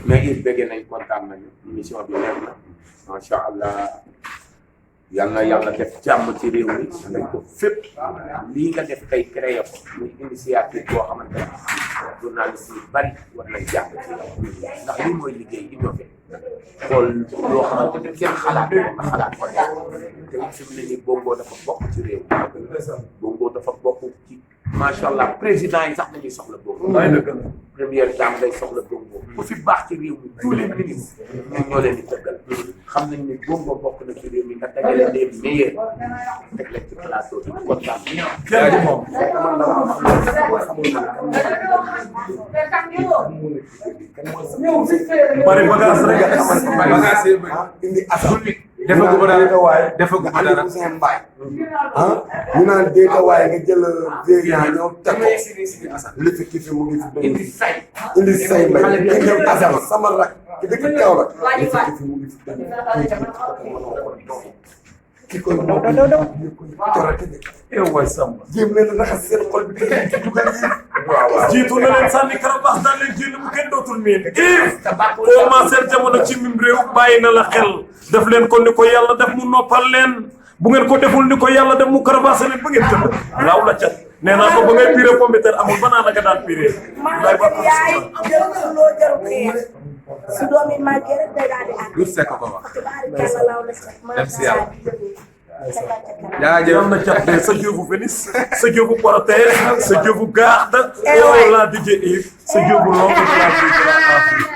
mais it bëgg nañ kontaan nañu émission bi leer na macha allah yal na yàlla def jàmm ci réew mi nañ ko fépp lii nga def tey créé ko muy initiative boo xamante ne journaliste yi bari war nañ jàng ci yow ndax lii mooy liggéey innové xool loo xamante ne kenn xalaat ko nga xalaat ko te it fi mu ne nii Bongo dafa bokk ci réew mi Bongo dafa bokk ci macha allah président yi sax dañuy soxla Bongo première dame day soxla Bongo ku fi baax ci réew mi tous les ministres ñun ñoo leen di tëggal xam nañ ni Bongo bokk na ci réew mi nga tegale les meilleurs teg leen ci plateau bi kontaan jërëjëf moom bari bagage rek bagage yi indi asal defagu ba dara defagu ba dara seen mbaay ñu naan déeta waaye nga jël véria ñëw teg ko li fi kii fi mu ngi fi indi say indi say mbay ki ñëw asal sama rak ki dëkk teew la li fi kii fi mu ngi fi ki koy moom ñu koy torate de yow waay Samba jéem leen raxas seen xol bi te dugal yi jiitu na leen sànni karabax daan leen génn bu kenn dootul miin Yves commencé jamono ci mim réew bàyyi na la xel def leen ko ni ko yàlla def mu noppal leen bu ngeen ko deful ni ko yàlla def mu karabax leen ba ngeen tëdd laaw la cat nee naa ko ba ngay piré pomme de terre amul banana nga daan piré yaay jarul loo jarul xeex su doomi màggee rek day daal di ànd Doudou Seck ko wax tubaarikàlla laaw la cat dem si yàlla jaajëf na cat de sa Dieu vous bénisse sa Dieu vous protège sa Dieu vous garde oh là DJ Yves sa Dieu vous longue la vie